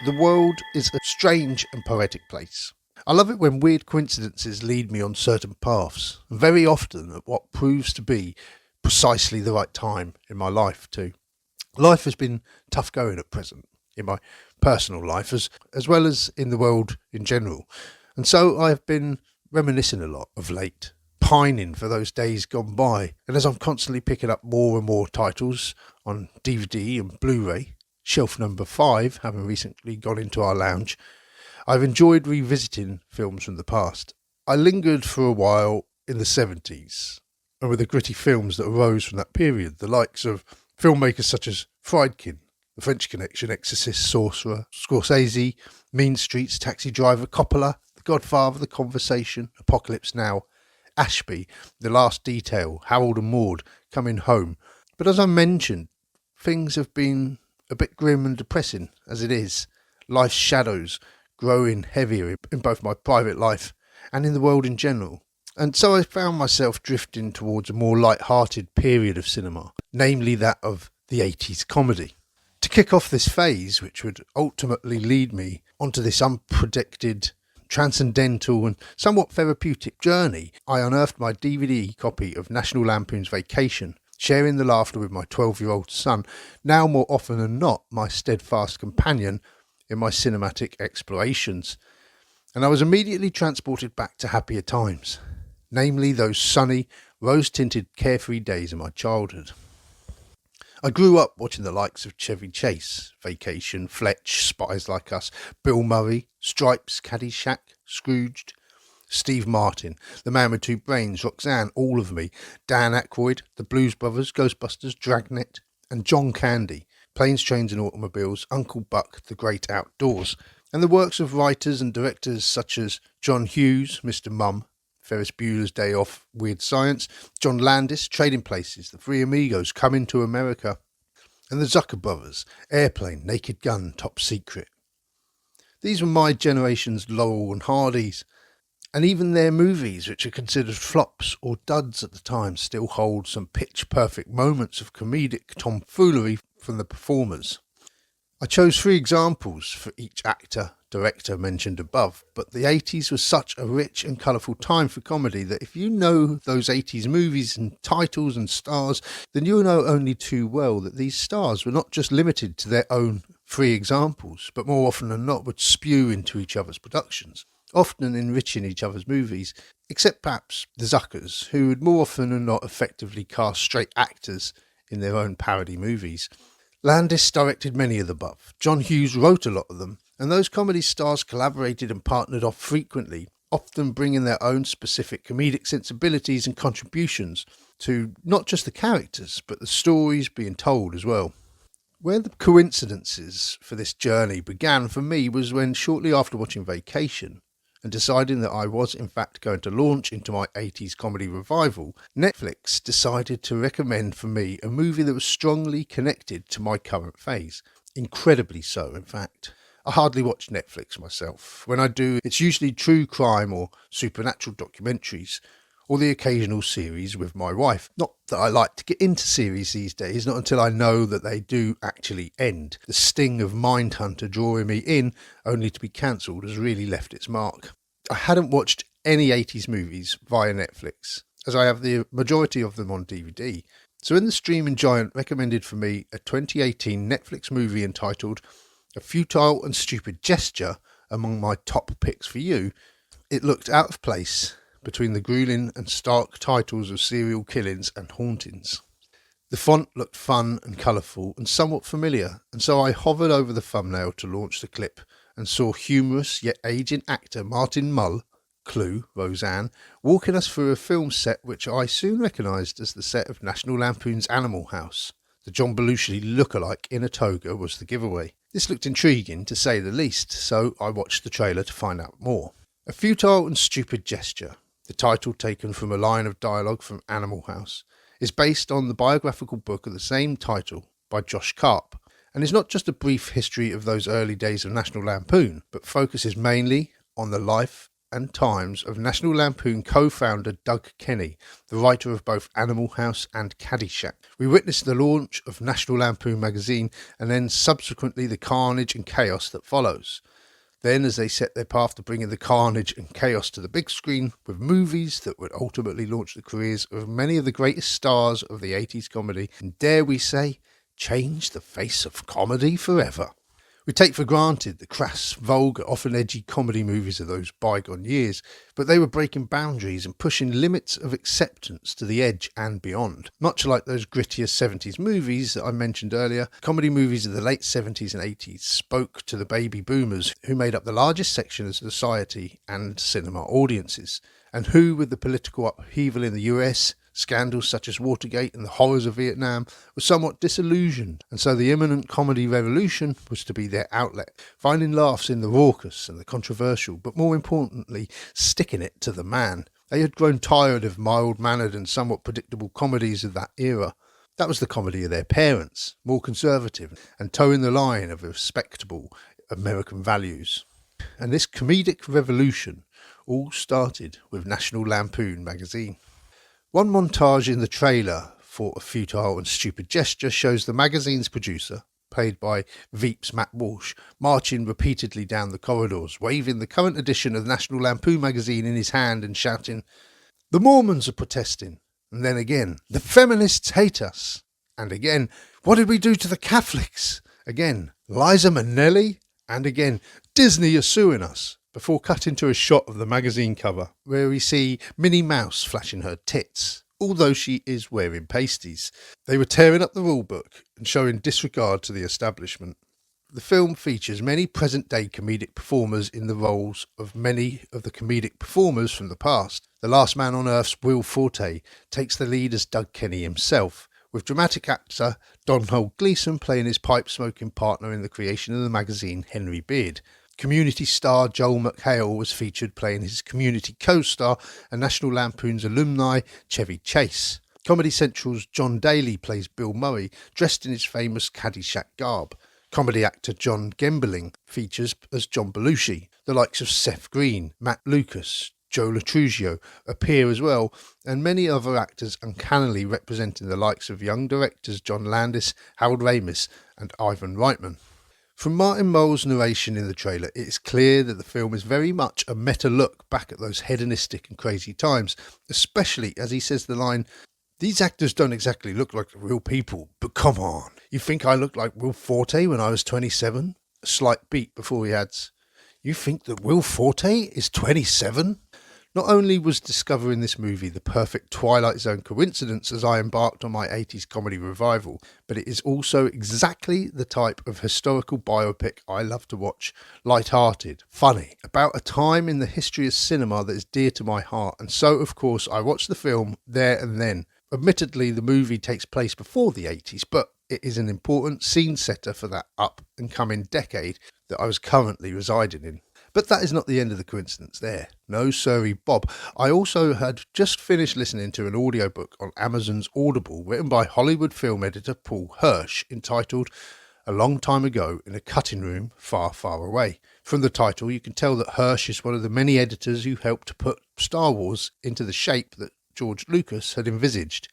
The world is a strange and poetic place. I love it when weird coincidences lead me on certain paths, and very often at what proves to be precisely the right time in my life too. Life has been tough going at present, in my personal life as well as in the world in general, and so I have been reminiscing a lot of late, pining for those days gone by, and as I'm constantly picking up more and more titles on DVD and Blu-ray, shelf number 5 having recently gone into our lounge, I've enjoyed revisiting films from the past. I lingered for a while in the 70s, and with the gritty films that arose from that period, the likes of filmmakers such as Friedkin, The French Connection, Exorcist, Sorcerer, Scorsese, Mean Streets, Taxi Driver, Coppola, The Godfather, The Conversation, Apocalypse Now, Ashby, The Last Detail, Harold and Maude, Coming Home. But as I mentioned, things have been a bit grim and depressing as it is. Life's shadows growing heavier in both my private life and in the world in general. And so I found myself drifting towards a more light-hearted period of cinema, namely that of the 80s comedy. To kick off this phase, which would ultimately lead me onto this unpredicted, transcendental and somewhat therapeutic journey, I unearthed my DVD copy of National Lampoon's Vacation, sharing the laughter with my 12-year-old son, now more often than not my steadfast companion in my cinematic explorations. And I was immediately transported back to happier times, namely those sunny, rose-tinted, carefree days of my childhood. I grew up watching the likes of Chevy Chase, Vacation, Fletch, Spies Like Us, Bill Murray, Stripes, Caddyshack, Scrooged, Steve Martin, The Man with Two Brains, Roxanne, All of Me, Dan Aykroyd, The Blues Brothers, Ghostbusters, Dragnet, and John Candy, Planes, Trains and Automobiles, Uncle Buck, The Great Outdoors, and the works of writers and directors such as John Hughes, Mr. Mum, Ferris Bueller's Day Off, Weird Science, John Landis, Trading Places, The Three Amigos, Coming to America, and the Zucker Brothers, Airplane, Naked Gun, Top Secret. These were my generation's Laurel and Hardys, and even their movies, which are considered flops or duds at the time, still hold some pitch-perfect moments of comedic tomfoolery from the performers. I chose 3 examples for each actor, director mentioned above, but the 80s was such a rich and colourful time for comedy that if you know those 80s movies and titles and stars, then you'll know only too well that these stars were not just limited to their own 3 examples, but more often than not would spew into each other's productions, often enriching each other's movies, except perhaps the Zuckers, who would more often than not effectively cast straight actors in their own parody movies. Landis directed many of the above. John Hughes wrote a lot of them, and those comedy stars collaborated and partnered off frequently, often bringing their own specific comedic sensibilities and contributions to not just the characters, but the stories being told as well. Where the coincidences for this journey began for me was when, shortly after watching Vacation, and deciding that I was in fact going to launch into my 80s comedy revival, Netflix decided to recommend for me a movie that was strongly connected to my current phase. Incredibly so, in fact. I hardly watch Netflix myself. When I do, it's usually true crime or supernatural documentaries, or the occasional series with my wife. Not that I like to get into series these days, not until I know that they do actually end. The sting of Mindhunter drawing me in, only to be cancelled, has really left its mark. I hadn't watched any 80s movies via Netflix, as I have the majority of them on DVD. So when the streaming giant recommended for me a 2018 Netflix movie entitled A Futile and Stupid Gesture among my top picks for you, it looked out of place between the grueling and stark titles of serial killings and hauntings. The font looked fun and colourful and somewhat familiar, and so I hovered over the thumbnail to launch the clip and saw humorous yet aging actor Martin Mull, Clue, Roseanne, walking us through a film set which I soon recognised as the set of National Lampoon's Animal House. The John Belushi look-alike in a toga was the giveaway. This looked intriguing to say the least, so I watched the trailer to find out more. A Futile and Stupid Gesture, the title taken from a line of dialogue from Animal House, is based on the biographical book of the same title by Josh Karp, and is not just a brief history of those early days of National Lampoon, but focuses mainly on the life and times of National Lampoon co-founder Doug Kenney, the writer of both Animal House and Caddyshack. We witnessed the launch of National Lampoon Magazine and then subsequently the carnage and chaos that follows. Then, as they set their path to bringing the carnage and chaos to the big screen with movies that would ultimately launch the careers of many of the greatest stars of the 80s comedy, and dare we say, change the face of comedy forever. We take for granted the crass, vulgar, often edgy comedy movies of those bygone years, but they were breaking boundaries and pushing limits of acceptance to the edge and beyond. Much like those grittier 70s movies that I mentioned earlier, comedy movies of the late 70s and 80s spoke to the baby boomers who made up the largest section of society and cinema audiences, and who, with the political upheaval in the US, scandals such as Watergate and the horrors of Vietnam, were somewhat disillusioned, and so the imminent comedy revolution was to be their outlet, finding laughs in the raucous and the controversial, but more importantly, sticking it to the man. They had grown tired of mild-mannered and somewhat predictable comedies of that era. That was the comedy of their parents, more conservative, and towing the line of respectable American values. And this comedic revolution all started with National Lampoon Magazine. One montage in the trailer for A Futile and Stupid Gesture shows the magazine's producer, played by Veep's Matt Walsh, marching repeatedly down the corridors, waving the current edition of National Lampoon Magazine in his hand and shouting, "The Mormons are protesting," and then again, "The feminists hate us," and again, "What did we do to the Catholics?" Again, "Liza Minnelli," and again, "Disney are suing us," before cutting to a shot of the magazine cover where we see Minnie Mouse flashing her tits, although she is wearing pasties. They were tearing up the rule book and showing disregard to the establishment. The film features many present-day comedic performers in the roles of many of the comedic performers from the past. The Last Man on Earth's Will Forte takes the lead as Doug Kenney himself, with dramatic actor Domhnall Gleeson playing his pipe-smoking partner in the creation of the magazine, Henry Beard. Community star Joel McHale was featured playing his Community co-star and National Lampoon's alumni Chevy Chase. Comedy Central's John Daly plays Bill Murray, dressed in his famous Caddyshack garb. Comedy actor John Gembling features as John Belushi. The likes of Seth Green, Matt Lucas, Joe Latrugio appear as well, and many other actors uncannily representing the likes of young directors John Landis, Harold Ramis and Ivan Reitman. From Martin Mull's narration in the trailer, it is clear that the film is very much a meta look back at those hedonistic and crazy times, especially as he says the line, "These actors don't exactly look like real people, but come on, you think I looked like Will Forte when I was 27? A slight beat before he adds, "You think that Will Forte is 27? Not only was discovering this movie the perfect Twilight Zone coincidence as I embarked on my 80s comedy revival, but it is also exactly the type of historical biopic I love to watch, light-hearted, funny, about a time in the history of cinema that is dear to my heart, and so of course I watched the film there and then. Admittedly, the movie takes place before the 80s, but it is an important scene setter for that up-and-coming decade that I was currently residing in. But that is not the end of the coincidence there. No, sorry, Bob. I also had just finished listening to an audiobook on Amazon's Audible written by Hollywood film editor Paul Hirsch entitled A Long Time Ago in a Cutting Room Far, Far Away. From the title, you can tell that Hirsch is one of the many editors who helped to put Star Wars into the shape that George Lucas had envisaged.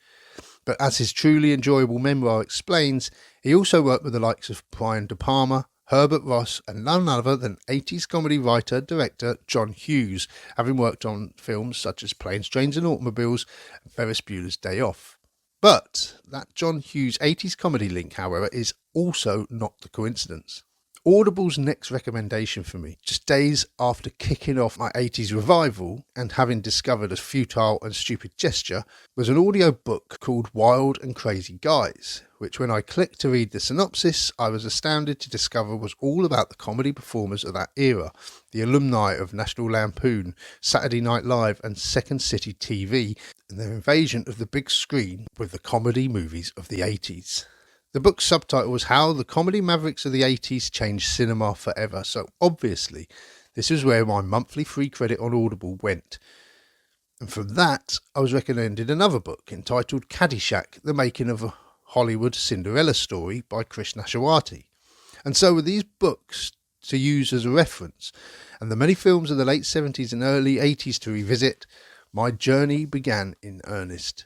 But as his truly enjoyable memoir explains, he also worked with the likes of Brian De Palma, Herbert Ross and none other than 80s comedy writer-director John Hughes, having worked on films such as Planes, Trains and Automobiles and Ferris Bueller's Day Off. But that John Hughes 80s comedy link, however, is also not the coincidence. Audible's next recommendation for me, just days after kicking off my 80s revival and having discovered A Futile and Stupid Gesture, was an audio book called Wild and Crazy Guys, which when I clicked to read the synopsis, I was astounded to discover was all about the comedy performers of that era, the alumni of National Lampoon, Saturday Night Live and Second City TV, and their invasion of the big screen with the comedy movies of the 80s. The book's subtitle was How the Comedy Mavericks of the 80s Changed Cinema Forever, so obviously this is where my monthly free credit on Audible went. And from that, I was recommended another book entitled Caddyshack, The Making of a Hollywood Cinderella Story by Chris Nashawaty. And so with these books to use as a reference, and the many films of the late 70s and early 80s to revisit, my journey began in earnest.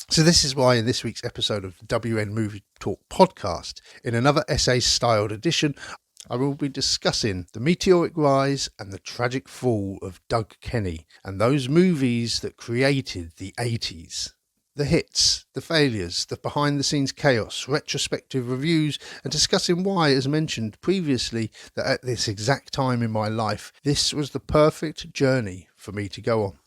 So this is why in this week's episode of the WN Movie Talk podcast, in another essay-styled edition, I will be discussing the meteoric rise and the tragic fall of Doug Kenney and those movies that created the 80s. The hits, the failures, the behind-the-scenes chaos, retrospective reviews, and discussing why, as mentioned previously, that at this exact time in my life, this was the perfect journey for me to go on.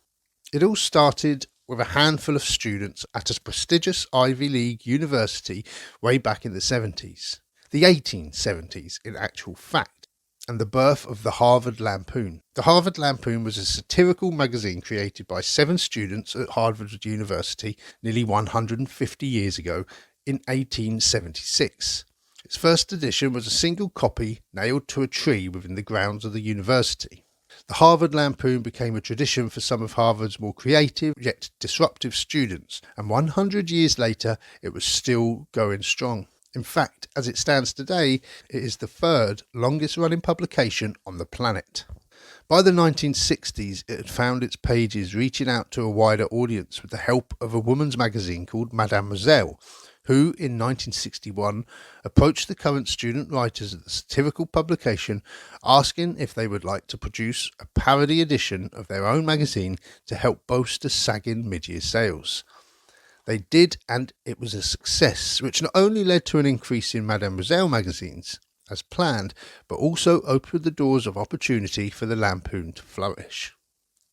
It all started with a handful of students at a prestigious Ivy League university way back in the 70s. The 1870s, in actual fact, and the birth of the Harvard Lampoon. The Harvard Lampoon was a satirical magazine created by 7 students at Harvard University nearly 150 years ago in 1876. Its first edition was a single copy nailed to a tree within the grounds of the university. The Harvard Lampoon became a tradition for some of Harvard's more creative yet disruptive students, and 100 years later it was still going strong. In fact, as it stands today, it is the 3rd longest running publication on the planet. By the 1960s, it had found its pages reaching out to a wider audience with the help of a woman's magazine called Mademoiselle, who in 1961 approached the current student writers of the satirical publication asking if they would like to produce a parody edition of their own magazine to help bolster sagging mid-year sales. They did, and it was a success, which not only led to an increase in Mademoiselle magazines, as planned, but also opened the doors of opportunity for the Lampoon to flourish.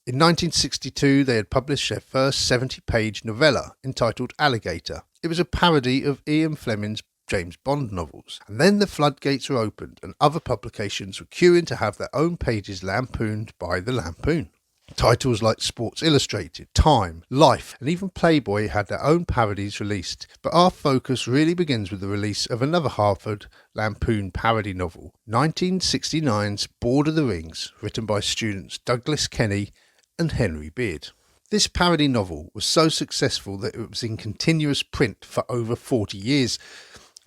In 1962, they had published their first 70-page novella entitled Alligator. It was a parody of Ian Fleming's James Bond novels, and then the floodgates were opened and other publications were queuing to have their own pages lampooned by the Lampoon. Titles like Sports Illustrated, Time, Life, and even Playboy had their own parodies released, but our focus really begins with the release of another Harvard Lampoon parody novel, 1969's Board of the Rings, written by students Douglas Kenney and Henry Beard. This parody novel was so successful that it was in continuous print for over 40 years.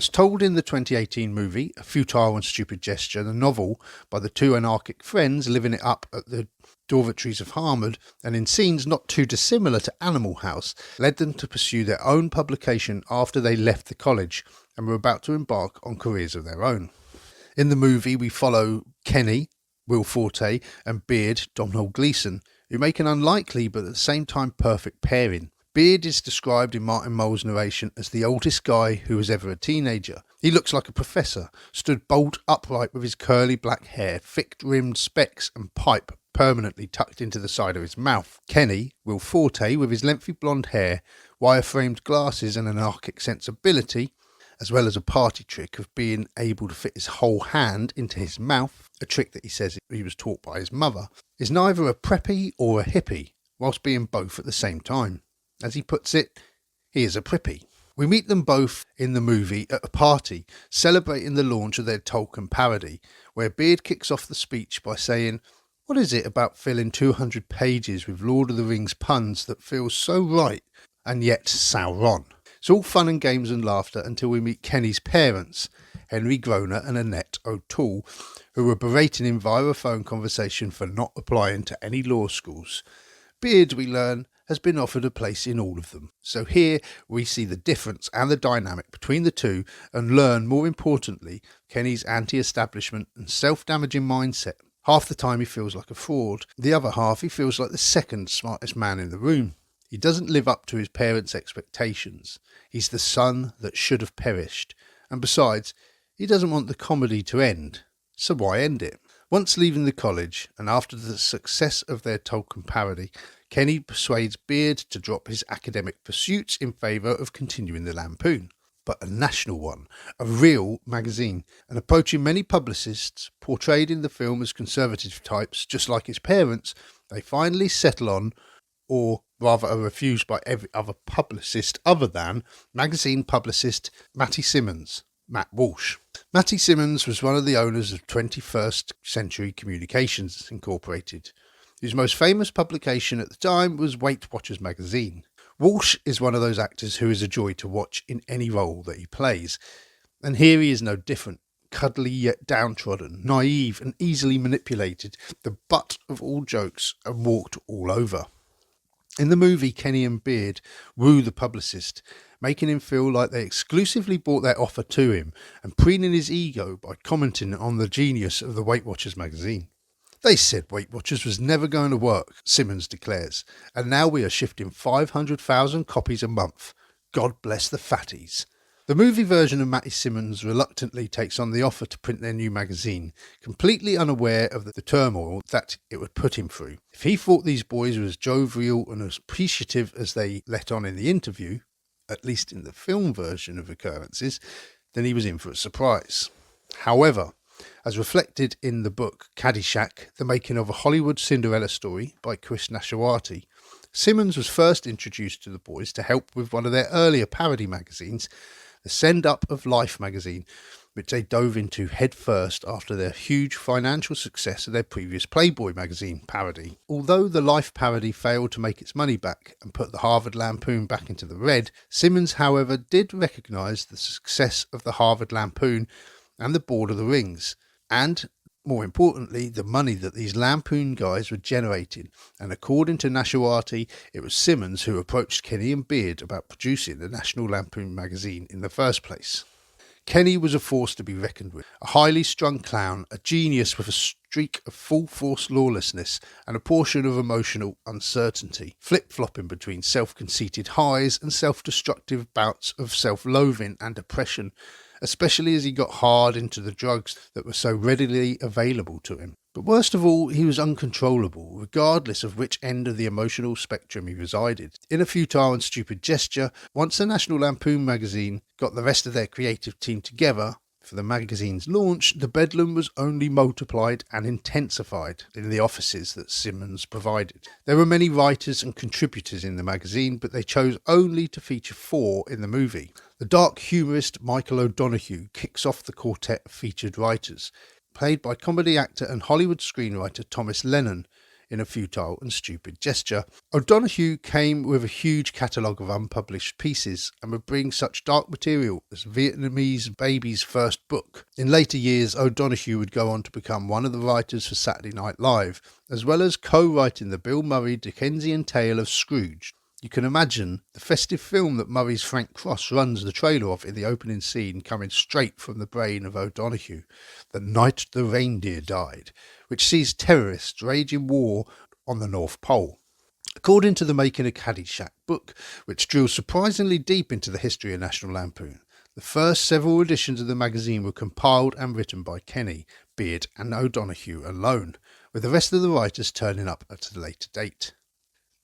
As told in the 2018 movie, A Futile and Stupid Gesture, the novel, by the 2 anarchic friends living it up at the dormitories of Harvard, and in scenes not too dissimilar to Animal House, led them to pursue their own publication after they left the college and were about to embark on careers of their own. In the movie, we follow Kenney, Will Forte, and Beard, Domhnall Gleeson, who make an unlikely but at the same time perfect pairing. Beard is described in Martin Mull's narration as the oldest guy who was ever a teenager. He looks like a professor, stood bolt upright with his curly black hair, thick-rimmed specs and pipe permanently tucked into the side of his mouth. Kenney, Will Forte, with his lengthy blonde hair, wire-framed glasses and anarchic sensibility, as well as a party trick of being able to fit his whole hand into his mouth, a trick that he says he was taught by his mother, is neither a preppy or a hippie, whilst being both at the same time. As he puts it, he is a prippy. We meet them both in the movie at a party, celebrating the launch of their Tolkien parody, where Beard kicks off the speech by saying, "What is it about filling 200 pages with Lord of the Rings puns that feels so right and yet Sauron?" It's all fun and games and laughter until we meet Kenny's parents, Henry Groner and Annette O'Toole, who were berating him via a phone conversation for not applying to any law schools. Beard, we learn, has been offered a place in all of them. So here we see the difference and the dynamic between the two and learn, more importantly, Kenny's anti-establishment and self-damaging mindset. Half the time he feels like a fraud. The other half he feels like the second smartest man in the room. He doesn't live up to his parents' expectations. He's the son that should have perished. And besides, he doesn't want the comedy to end. So why end it? Once leaving the college, and after the success of their Tolkien parody, Kenney persuades Beard to drop his academic pursuits in favour of continuing the Lampoon, but a national one, a real magazine, and approaching many publicists portrayed in the film as conservative types, just like his parents, they finally settle on, or rather are refused by every other publicist other than magazine publicist Matty Simmons, Matt Walsh. Matty Simmons was one of the owners of 21st Century Communications Incorporated, whose most famous publication at the time was Weight Watchers magazine. Walsh is one of those actors who is a joy to watch in any role that he plays, and here he is no different. cuddly yet downtrodden, naive and easily manipulated, the butt of all jokes and walked all over. In the movie, Kenny and Beard woo the publicist, making him feel like they exclusively brought their offer to him and preening his ego by commenting on the genius of the Weight Watchers magazine. They said Weight Watchers was never going to work, Simmons declares, and now we are shifting 500,000 copies a month. God bless the fatties. The movie version of Matty Simmons reluctantly takes on the offer to print their new magazine, completely unaware of the turmoil that it would put him through. If he thought these boys were as jovial and as appreciative as they let on in the interview, at least in the film version of occurrences, then he was in for a surprise. However, as reflected in the book Caddyshack, The Making of a Hollywood Cinderella Story by Chris Nashawaty, Simmons was first introduced to the boys to help with one of their earlier parody magazines, the Send Up of Life magazine, which they dove into head first after their huge financial success of their previous Playboy magazine parody. Although the Life parody failed to make its money back and put the Harvard Lampoon back into the red, Simmons, however, did recognise the success of the Harvard Lampoon and the Board of the Rings, and, more importantly, the money that these Lampoon guys were generating, and according to Nashawaty, it was Simmons who approached Kenny and Beard about producing the National Lampoon magazine in the first place. Kenny was a force to be reckoned with, a highly strung clown, a genius with a streak of full-force lawlessness and a portion of emotional uncertainty, flip-flopping between self-conceited highs and self-destructive bouts of self-loathing and depression, especially as he got hard into the drugs that were so readily available to him. But worst of all, he was uncontrollable, regardless of which end of the emotional spectrum he resided. In a futile and stupid gesture, once the National Lampoon magazine got the rest of their creative team together for the magazine's launch, the bedlam was only multiplied and intensified in the offices that Simmons provided. There were many writers and contributors in the magazine, but they chose only to feature 4 in the movie. The dark humorist Michael O'Donoghue kicks off the quartet of featured writers, played by comedy actor and Hollywood screenwriter Thomas Lennon. In a futile and stupid gesture, O'Donoghue came with a huge catalogue of unpublished pieces and would bring such dark material as Vietnamese Baby's first book. In later years, O'Donoghue would go on to become one of the writers for Saturday Night Live, as well as co-writing the Bill Murray Dickensian tale of Scrooge. You can imagine the festive film that Murray's Frank Cross runs the trailer of in the opening scene coming straight from the brain of O'Donoghue, The Night the Reindeer Died, which sees terrorists waging war on the North Pole. According to the Making of Caddyshack book, which drills surprisingly deep into the history of National Lampoon, the first several editions of the magazine were compiled and written by Kenney, Beard and O'Donoghue alone, with the rest of the writers turning up at a later date.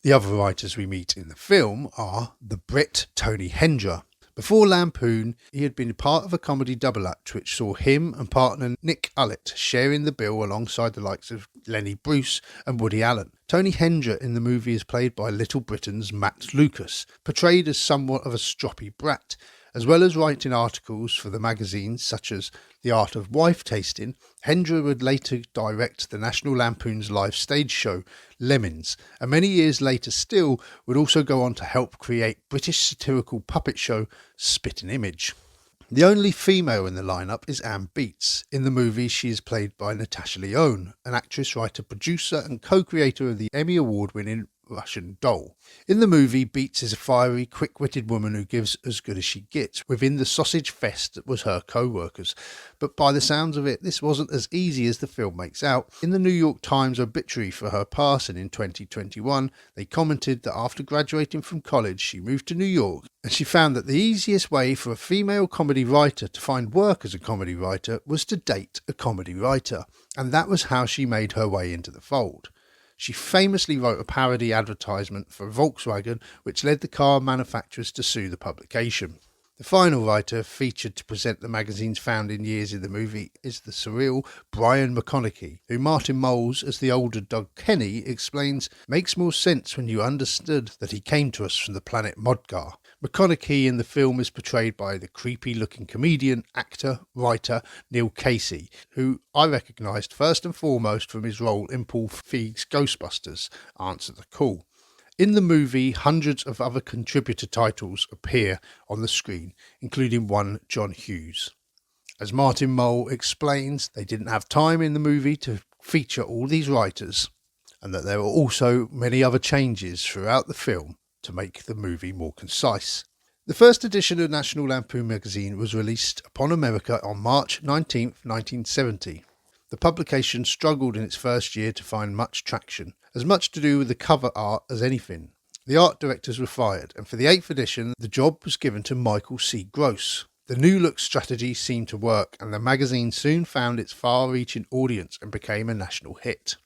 The other writers we meet in the film are the Brit Tony Hendra. Before Lampoon, he had been part of a comedy double act which saw him and partner Nick Ullett sharing the bill alongside the likes of Lenny Bruce and Woody Allen. Tony Hendra in the movie is played by Little Britain's Matt Lucas, portrayed as somewhat of a stroppy brat. As well as writing articles for the magazines such as The Art of Wife Tasting, Hendra would later direct the National Lampoon's live stage show, Lemmings, and many years later still would also go on to help create British satirical puppet show Spitting Image. The only female in the lineup is Anne Beats. In the movie, she is played by Natasha Lyonne, an actress, writer, producer and co-creator of the Emmy Award-winning Russian Doll. In the movie, Beats is a fiery, quick-witted woman who gives as good as she gets within the sausage fest that was her co-workers. But by the sounds of it, this wasn't as easy as the film makes out. In the New York Times obituary for her passing in 2021, they commented that after graduating from college, she moved to New York and she found that the easiest way for a female comedy writer to find work as a comedy writer was to date a comedy writer, and that was how she made her way into the fold. She famously wrote a parody advertisement for Volkswagen, which led the car manufacturers to sue the publication. The final writer featured to present the magazine's founding years in the movie is the surreal Brian McConaughey, who Martin Moles, as the older Doug Kenney, explains makes more sense when you understood that he came to us from the planet Modgar. McConaughey in the film is portrayed by the creepy-looking comedian, actor, writer Neil Casey, who I recognised first and foremost from his role in Paul Feig's Ghostbusters, Answer the Call. In the movie, hundreds of other contributor titles appear on the screen, including one John Hughes. As Martin Mull explains, they didn't have time in the movie to feature all these writers, and that there were also many other changes throughout the film to make the movie more concise. The first edition of National Lampoon Magazine was released upon America on March 19, 1970. The publication struggled in its first year to find much traction, as much to do with the cover art as anything. The art directors were fired, and for the 8th edition, the job was given to Michael C. Gross. The new look strategy seemed to work, and the magazine soon found its far-reaching audience and became a national hit.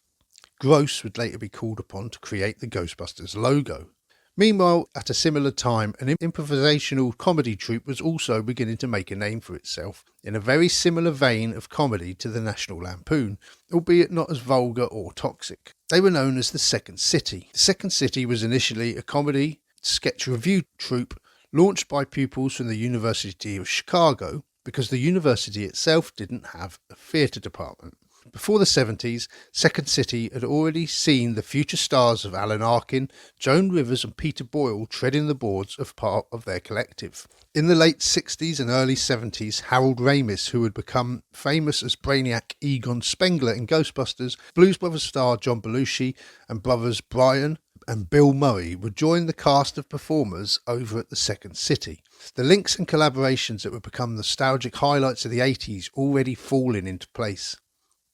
Gross would later be called upon to create the Ghostbusters logo. Meanwhile, at a similar time, an improvisational comedy troupe was also beginning to make a name for itself, in a very similar vein of comedy to the National Lampoon, albeit not as vulgar or toxic. They were known as the Second City. The Second City was initially a comedy sketch revue troupe launched by pupils from the University of Chicago, because the university itself didn't have a theatre department. Before the 70s, Second City had already seen the future stars of Alan Arkin, Joan Rivers and Peter Boyle treading the boards of part of their collective. In the late 60s and early 70s, Harold Ramis, who had become famous as Brainiac Egon Spengler in Ghostbusters, Blues Brothers star John Belushi and brothers Brian and Bill Murray would join the cast of performers over at the Second City. The links and collaborations that would become nostalgic highlights of the 80s already falling into place.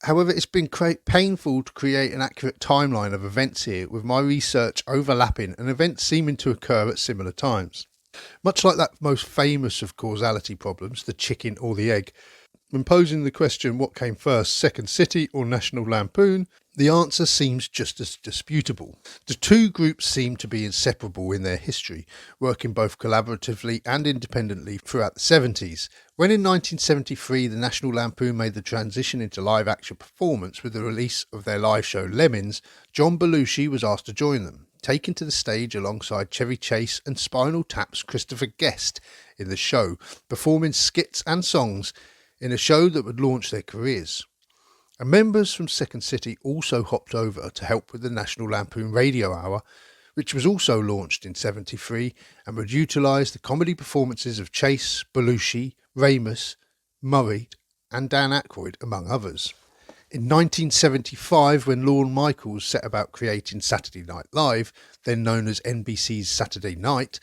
However, it's been painful to create an accurate timeline of events here, with my research overlapping and events seeming to occur at similar times. Much like that most famous of causality problems, the chicken or the egg, when posing the question what came first, Second City or National Lampoon, the answer seems just as disputable. The two groups seem to be inseparable in their history, working both collaboratively and independently throughout the 70s. When in 1973 the National Lampoon made the transition into live-action performance with the release of their live show Lemmings, John Belushi was asked to join them, taken to the stage alongside Chevy Chase and Spinal Tap's Christopher Guest in the show, performing skits and songs in a show that would launch their careers. And members from Second City also hopped over to help with the National Lampoon Radio Hour, which was also launched in 73 and would utilise the comedy performances of Chase, Belushi, Ramis, Murray and Dan Aykroyd, among others. In 1975, when Lorne Michaels set about creating Saturday Night Live, then known as NBC's Saturday Night,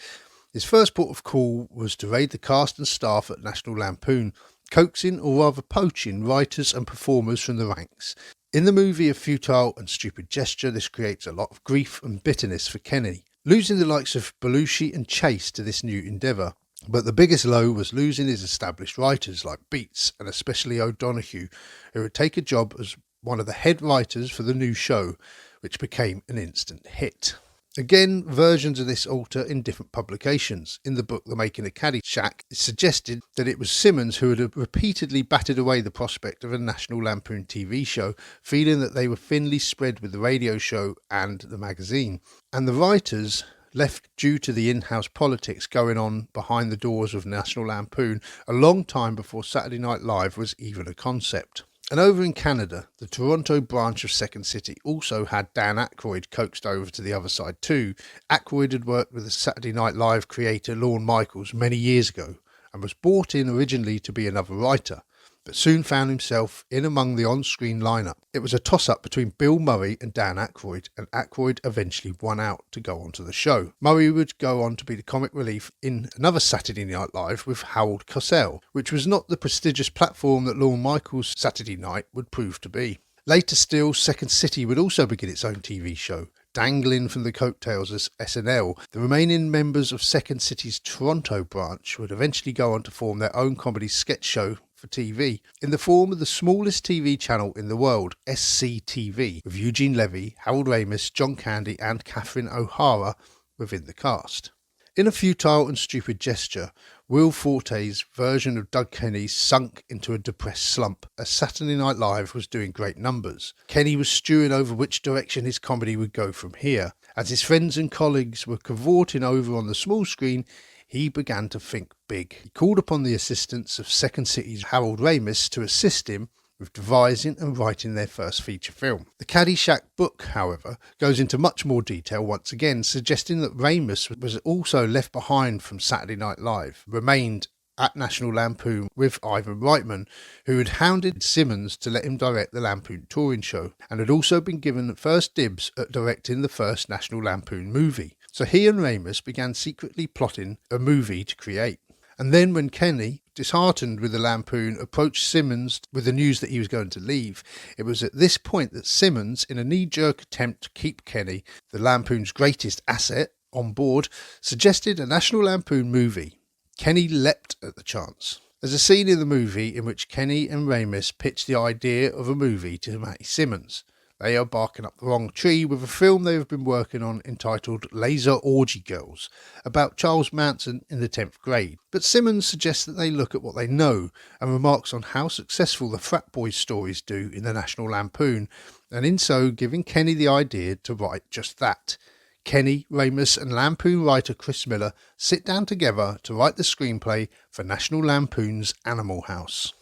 his first port of call was to raid the cast and staff at National Lampoon, coaxing or rather poaching writers and performers from the ranks. In the movie A Futile and Stupid Gesture, this creates a lot of grief and bitterness for Kenney, losing the likes of Belushi and Chase to this new endeavour. But the biggest low was losing his established writers like Beats and especially O'Donoghue, who would take a job as one of the head writers for the new show, which became an instant hit. Again, versions of this alter in different publications. In the book The Making of Caddyshack, it suggested that it was Simmons who had repeatedly batted away the prospect of a National Lampoon TV show, feeling that they were thinly spread with the radio show and the magazine. And the writers left due to the in-house politics going on behind the doors of National Lampoon a long time before Saturday Night Live was even a concept. And over in Canada, the Toronto branch of Second City also had Dan Aykroyd coaxed over to the other side too. Aykroyd had worked with the Saturday Night Live creator Lorne Michaels many years ago and was brought in originally to be another writer, but soon found himself in among the on-screen lineup. It was a toss-up between Bill Murray and Dan Aykroyd, and Aykroyd eventually won out to go onto the show. Murray would go on to be the comic relief in another Saturday Night Live with Harold Cosell, which was not the prestigious platform that Lorne Michaels' Saturday Night would prove to be. Later still, Second City would also begin its own TV show, dangling from the coattails as SNL. The remaining members of Second City's Toronto branch would eventually go on to form their own comedy sketch show for TV, in the form of the smallest TV channel in the world, SCTV, with Eugene Levy, Harold Ramis, John Candy and Catherine O'Hara within the cast. In A Futile and Stupid Gesture, Will Forte's version of Doug Kenney sunk into a depressed slump as Saturday Night Live was doing great numbers. Kenney was stewing over which direction his comedy would go from here. As his friends and colleagues were cavorting over on the small screen, he began to think big. He called upon the assistance of Second City's Harold Ramis to assist him with devising and writing their first feature film. The Caddyshack book, however, goes into much more detail once again, suggesting that Ramis was also left behind from Saturday Night Live, remained at National Lampoon with Ivan Reitman, who had hounded Simmons to let him direct the Lampoon touring show, and had also been given first dibs at directing the first National Lampoon movie. So he and Ramis began secretly plotting a movie to create. And then when Kenney, disheartened with the Lampoon, approached Simmons with the news that he was going to leave, it was at this point that Simmons, in a knee-jerk attempt to keep Kenney, the Lampoon's greatest asset, on board, suggested a National Lampoon movie. Kenney leapt at the chance. There's a scene in the movie in which Kenney and Ramis pitch the idea of a movie to Matty Simmons. They are barking up the wrong tree with a film they have been working on entitled Laser Orgy Girls, about Charles Manson in the 10th grade. But Simmons suggests that they look at what they know and remarks on how successful the frat boys stories do in the National Lampoon, and in so giving Kenney the idea to write just that. Kenney, Ramis and Lampoon writer Chris Miller sit down together to write the screenplay for National Lampoon's Animal House.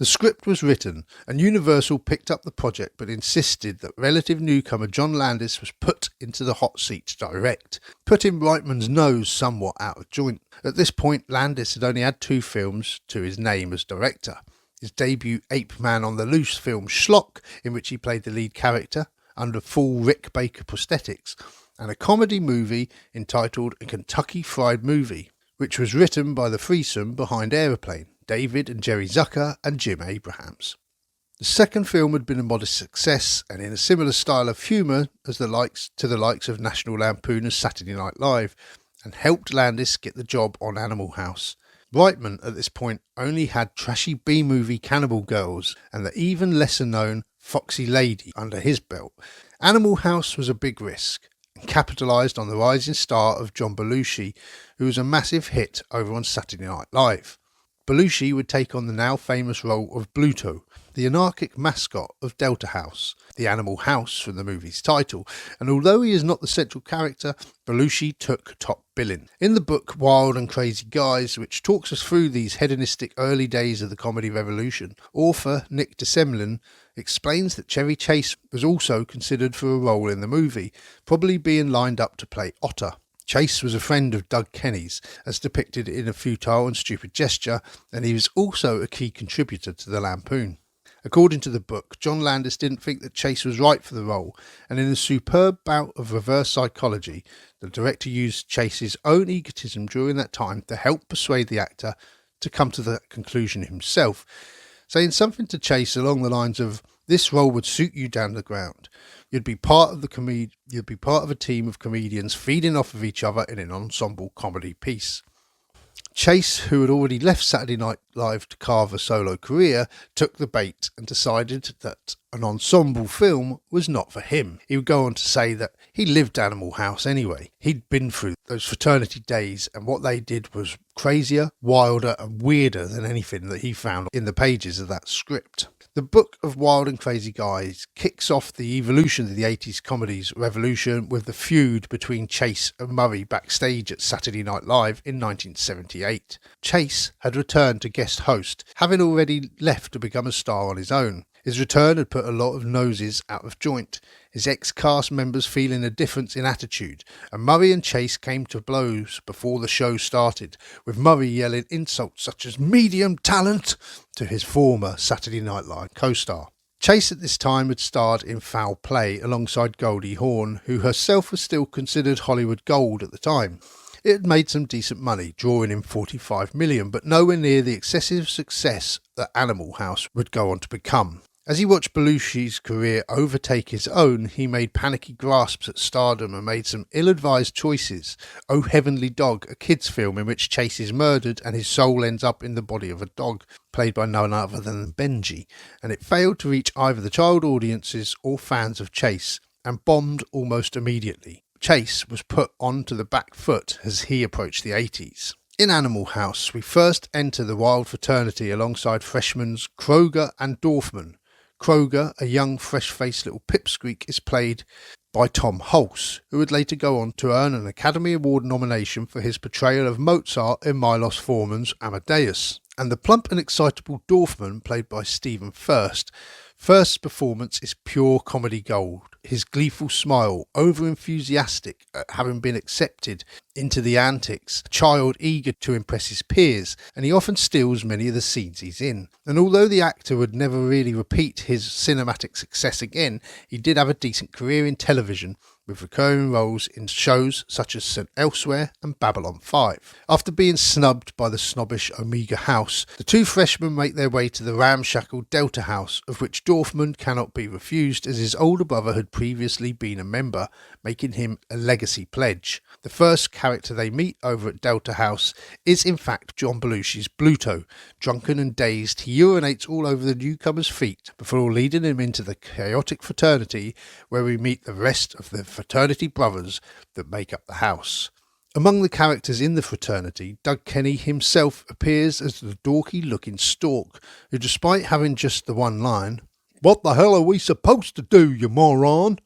The script was written, and Universal picked up the project but insisted that relative newcomer John Landis was put into the hot seat to direct, putting Reitman's nose somewhat out of joint. At this point, Landis had only had 2 films to his name as director. His debut Ape Man on the Loose film Schlock, in which he played the lead character under full Rick Baker prosthetics, and a comedy movie entitled A Kentucky Fried Movie, which was written by the threesome behind Aeroplane, David and Jerry Zucker and Jim Abrahams. The second film had been a modest success and in a similar style of humour as the likes of National Lampoon and Saturday Night Live, and helped Landis get the job on Animal House. Reitman at this point only had trashy B-movie Cannibal Girls and the even lesser known Foxy Lady under his belt. Animal House was a big risk, and capitalised on the rising star of John Belushi, who was a massive hit over on Saturday Night Live. Belushi would take on the now famous role of Bluto, the anarchic mascot of Delta House, the Animal House from the movie's title, and although he is not the central character, Belushi took top billing. In the book Wild and Crazy Guys, which talks us through these hedonistic early days of the comedy revolution, author Nick DeSemlin explains that Chevy Chase was also considered for a role in the movie, probably being lined up to play Otter. Chase was a friend of Doug Kenney's, as depicted in A Futile and Stupid Gesture, and he was also a key contributor to the Lampoon. According to the book, John Landis didn't think that Chase was right for the role, and in a superb bout of reverse psychology, the director used Chase's own egotism during that time to help persuade the actor to come to that conclusion himself, saying something to Chase along the lines of, "This role would suit you down the ground. You'd be part of a team of comedians feeding off of each other in an ensemble comedy piece." Chase, who had already left Saturday Night Live to carve a solo career, took the bait and decided that an ensemble film was not for him. He would go on to say that he lived Animal House anyway. He'd been through those fraternity days, and what they did was crazier, wilder and weirder than anything that he found in the pages of that script. The book of Wild and Crazy Guys kicks off the evolution of the 80s comedy's revolution with the feud between Chase and Murray backstage at Saturday Night Live in 1978. Chase had returned to guest host, having already left to become a star on his own. His return had put a lot of noses out of joint, his ex-cast members feeling a difference in attitude, and Murray and Chase came to blows before the show started, with Murray yelling insults such as "medium talent" to his former Saturday Night Live co-star. Chase at this time had starred in Foul Play alongside Goldie Hawn, who herself was still considered Hollywood gold at the time. It had made some decent money, drawing in $45 million, but nowhere near the excessive success that Animal House would go on to become. As he watched Belushi's career overtake his own, he made panicky grasps at stardom and made some ill-advised choices. Oh Heavenly Dog, a kids' film in which Chase is murdered and his soul ends up in the body of a dog, played by none other than Benji, and it failed to reach either the child audiences or fans of Chase, and bombed almost immediately. Chase was put onto the back foot as he approached the 80s. In Animal House, we first enter the wild fraternity alongside freshmen Kroger and Dorfman. Kroger, a young, fresh-faced little pipsqueak, is played by Tom Hulse, who would later go on to earn an Academy Award nomination for his portrayal of Mozart in Milos Forman's Amadeus. And the plump and excitable Dorfman, played by Stephen First's performance is pure comedy gold. his gleeful smile, over-enthusiastic at having been accepted into the antics, a child eager to impress his peers, and he often steals many of the scenes he's in. And although the actor would never really repeat his cinematic success again, he did have a decent career in television, with recurring roles in shows such as St. Elsewhere and Babylon 5. After being snubbed by the snobbish Omega House, the two freshmen make their way to the ramshackle Delta House, of which Dorfman cannot be refused as his older brother had previously been a member, making him a legacy pledge. The first character they meet over at Delta House is in fact John Belushi's Bluto. Drunken and dazed, he urinates all over the newcomer's feet before leading him into the chaotic fraternity where we meet the rest of the fraternity brothers that make up the house. Among the characters in the fraternity, Doug Kenney himself appears as the dorky-looking stork, who despite having just the one line, "What the hell are we supposed to do, you moron?"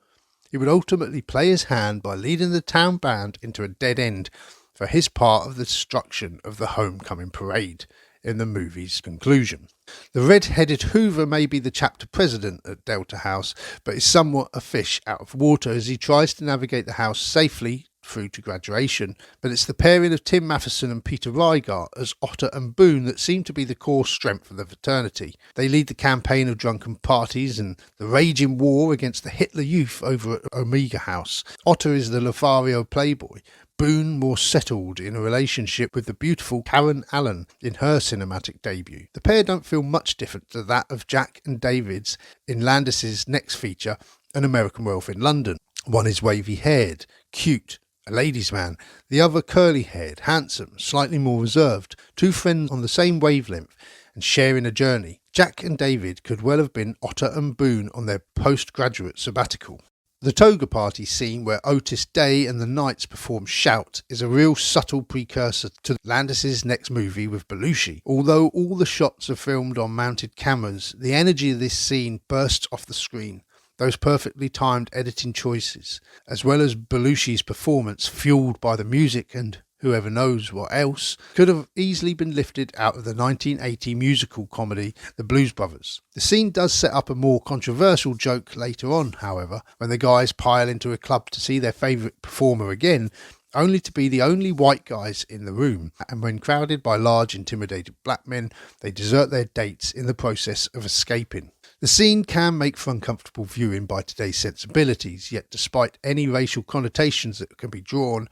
he would ultimately play his hand by leading the town band into a dead end for his part of the destruction of the homecoming parade in the movie's conclusion. The red-headed Hoover may be the chapter president at Delta House, but is somewhat a fish out of water as he tries to navigate the house safely through to graduation. But it's the pairing of Tim Matheson and Peter Reigart as Otter and Boone that seem to be the core strength of the fraternity. They lead the campaign of drunken parties and the raging war against the Hitler Youth over at Omega House. Otter is the Lothario playboy, Boone more settled in a relationship with the beautiful Karen Allen in her cinematic debut. The pair don't feel much different to that of Jack and David's in Landis's next feature, An American Werewolf in London. One is wavy-haired, cute, a ladies' man, the other curly-haired, handsome, slightly more reserved, two friends on the same wavelength and sharing a journey. Jack and David could well have been Otter and Boone on their postgraduate sabbatical. The toga party scene where Otis Day and the Knights perform Shout is a real subtle precursor to Landis's next movie with Belushi. Although all the shots are filmed on mounted cameras, the energy of this scene bursts off the screen. Those perfectly timed editing choices, as well as Belushi's performance fueled by the music and whoever knows what else, could have easily been lifted out of the 1980 musical comedy The Blues Brothers. The scene does set up a more controversial joke later on, however, when the guys pile into a club to see their favourite performer again, only to be the only white guys in the room, and when crowded by large intimidated black men, they desert their dates in the process of escaping. The scene can make for uncomfortable viewing by today's sensibilities, yet despite any racial connotations that can be drawn,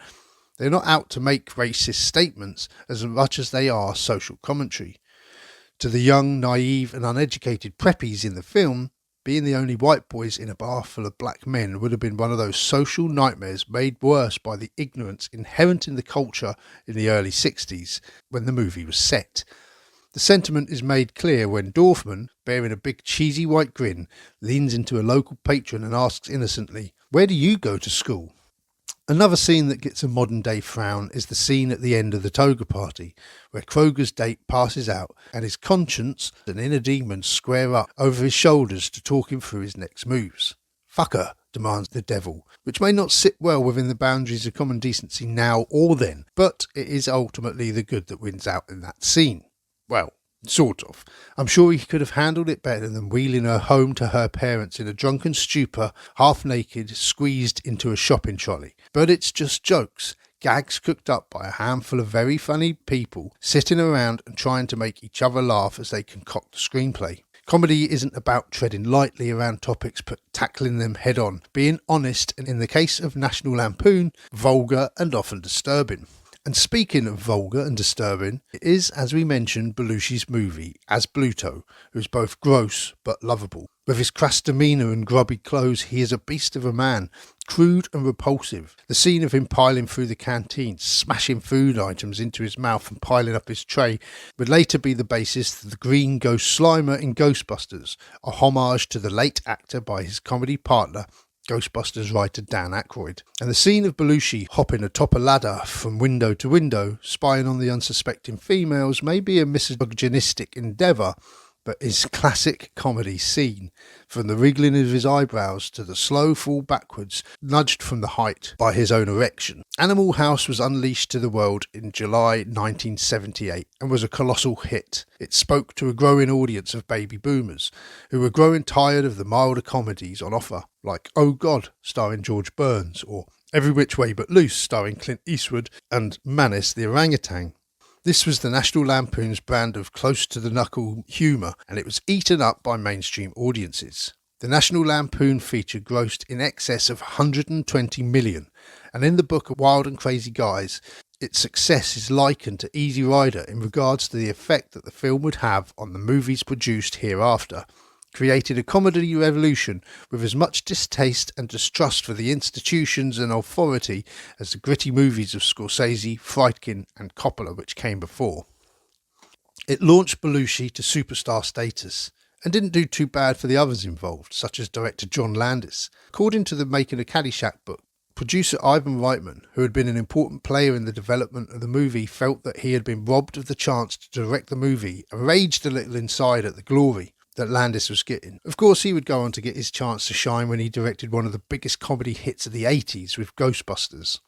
they're not out to make racist statements as much as they are social commentary. To the young, naive and uneducated preppies in the film, being the only white boys in a bar full of black men would have been one of those social nightmares made worse by the ignorance inherent in the culture in the early 60s when the movie was set. The sentiment is made clear when Dorfman, bearing a big cheesy white grin, leans into a local patron and asks innocently, "Where do you go to school?" Another scene that gets a modern day frown is the scene at the end of the toga party, where Kroger's date passes out and his conscience and inner demons square up over his shoulders to talk him through his next moves. "Fuck her," demands the devil, which may not sit well within the boundaries of common decency now or then, but it is ultimately the good that wins out in that scene. Well, sort of. I'm sure he could have handled it better than wheeling her home to her parents in a drunken stupor, half naked, squeezed into a shopping trolley. But it's just jokes, gags cooked up by a handful of very funny people sitting around and trying to make each other laugh as they concoct a screenplay. Comedy isn't about treading lightly around topics but tackling them head on, being honest and, in the case of National Lampoon, vulgar and often disturbing. And speaking of vulgar and disturbing, it is, as we mentioned, Belushi's movie as Bluto, who's both gross but lovable. With his crass demeanour and grubby clothes, he is a beast of a man, crude and repulsive. The scene of him piling through the canteen, smashing food items into his mouth and piling up his tray, would later be the basis for the Green Ghost Slimer in Ghostbusters, a homage to the late actor by his comedy partner, Ghostbusters writer Dan Aykroyd. And the scene of Belushi hopping atop a ladder from window to window, spying on the unsuspecting females, may be a misogynistic endeavour, but his classic comedy scene, from the wriggling of his eyebrows to the slow fall backwards, nudged from the height by his own erection. Animal House was unleashed to the world in July 1978 and was a colossal hit. It spoke to a growing audience of baby boomers who were growing tired of the milder comedies on offer, like Oh God, starring George Burns, or Every Which Way But Loose, starring Clint Eastwood, and Manis the Orangutan. This was the National Lampoon's brand of close-to-the-knuckle humour, and it was eaten up by mainstream audiences. The National Lampoon feature grossed in excess of 120 million, and in the book Wild and Crazy Guys, its success is likened to Easy Rider in regards to the effect that the film would have on the movies produced hereafter, creating a comedy revolution with as much distaste and distrust for the institutions and authority as the gritty movies of Scorsese, Friedkin and Coppola which came before. It launched Belushi to superstar status, and didn't do too bad for the others involved, such as director John Landis. According to the Making a Caddyshack book, producer Ivan Reitman, who had been an important player in the development of the movie, felt that he had been robbed of the chance to direct the movie and raged a little inside at the glory that Landis was getting. Of course, he would go on to get his chance to shine when he directed one of the biggest comedy hits of the 80s with Ghostbusters.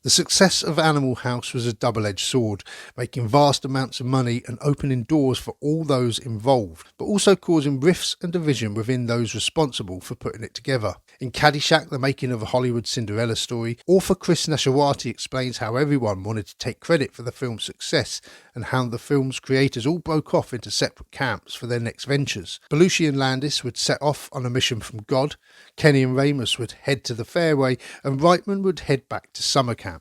The success of Animal House was a double-edged sword, making vast amounts of money and opening doors for all those involved, but also causing rifts and division within those responsible for putting it together. In Caddyshack, the making of a Hollywood Cinderella story, author Chris Nashawaty explains how everyone wanted to take credit for the film's success and how the film's creators all broke off into separate camps for their next ventures. Belushi and Landis would set off on a mission from God, Kenney and Ramis would head to the fairway, and Reitman would head back to summer camp.